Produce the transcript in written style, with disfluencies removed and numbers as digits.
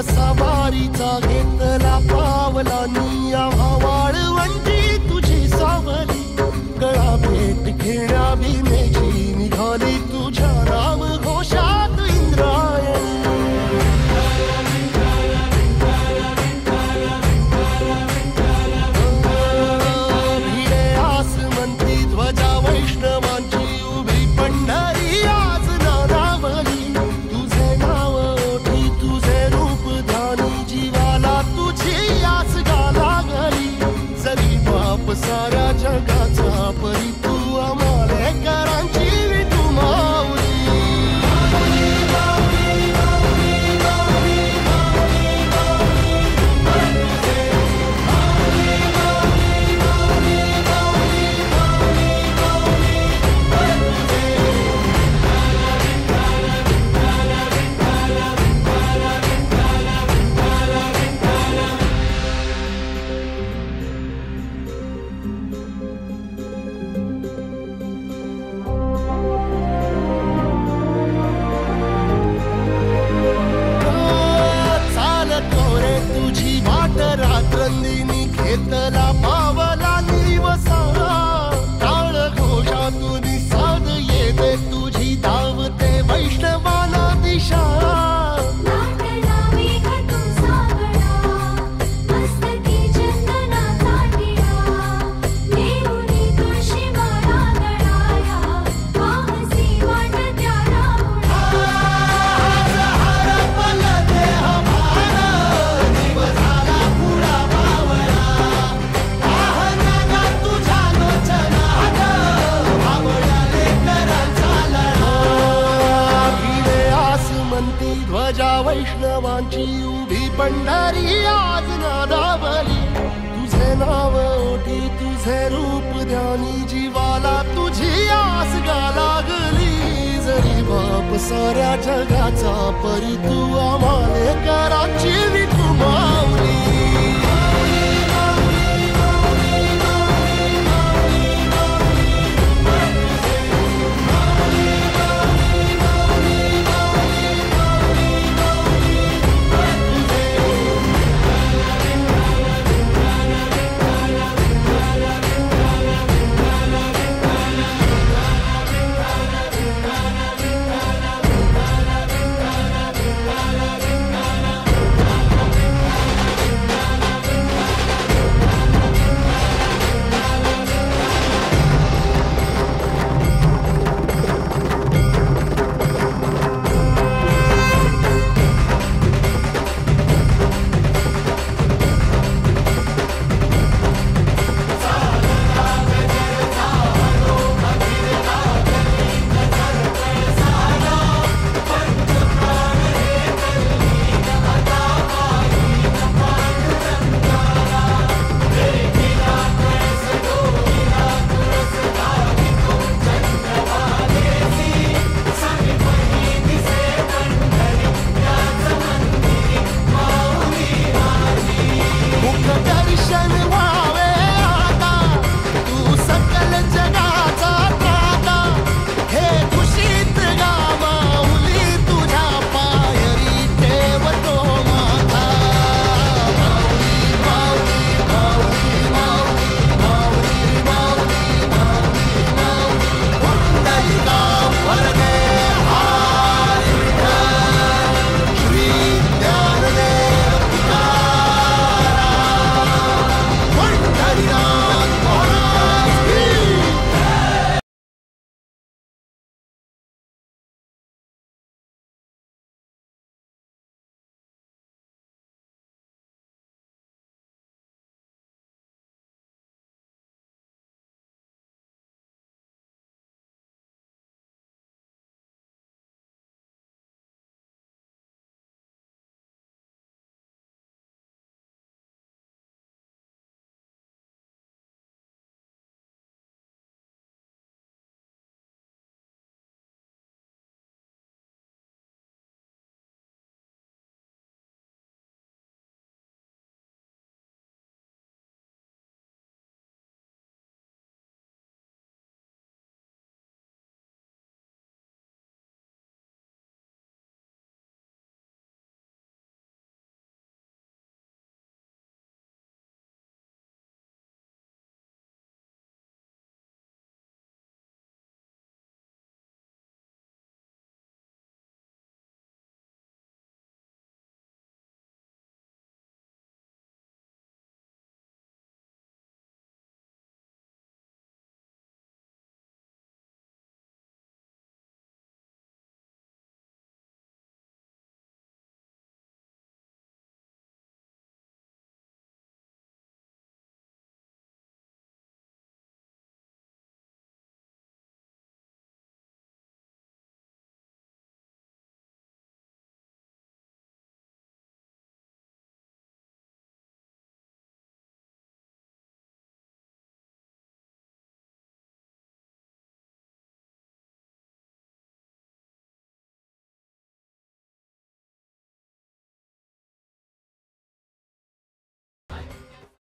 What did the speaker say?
सवारीचा घेतला पावलांनी आम्हा वाळवंटी तुझी सावली गळा भेट घेण्या भीमेची निघाली तुझ्या नाम घोषात इंद्रायणी भिडे आसमंती ध्वजा वैष्णवांची उभी पंढरी आज नानावली तुझे नाव ओठी तुझे रूप ध्यानी जीवाला तुझी आस गाला गली जरी बाप साऱ्या जगाचा परी तू आमालेकरांची विठू माऊली रात्रंदिनी घेतला पावला निवसा टाळ घोषातून साध येते तुझी धावते वैष्णवाला दिशा ध्वजा वैष्णवांची उभी पंढरी आज नादावली तुझे नाव ओठी तुझे रूप ध्यानी जीवाला तुझी आस गा लागली जरी बाप साऱ्या जगाचा परी तू आम्हालेकरांची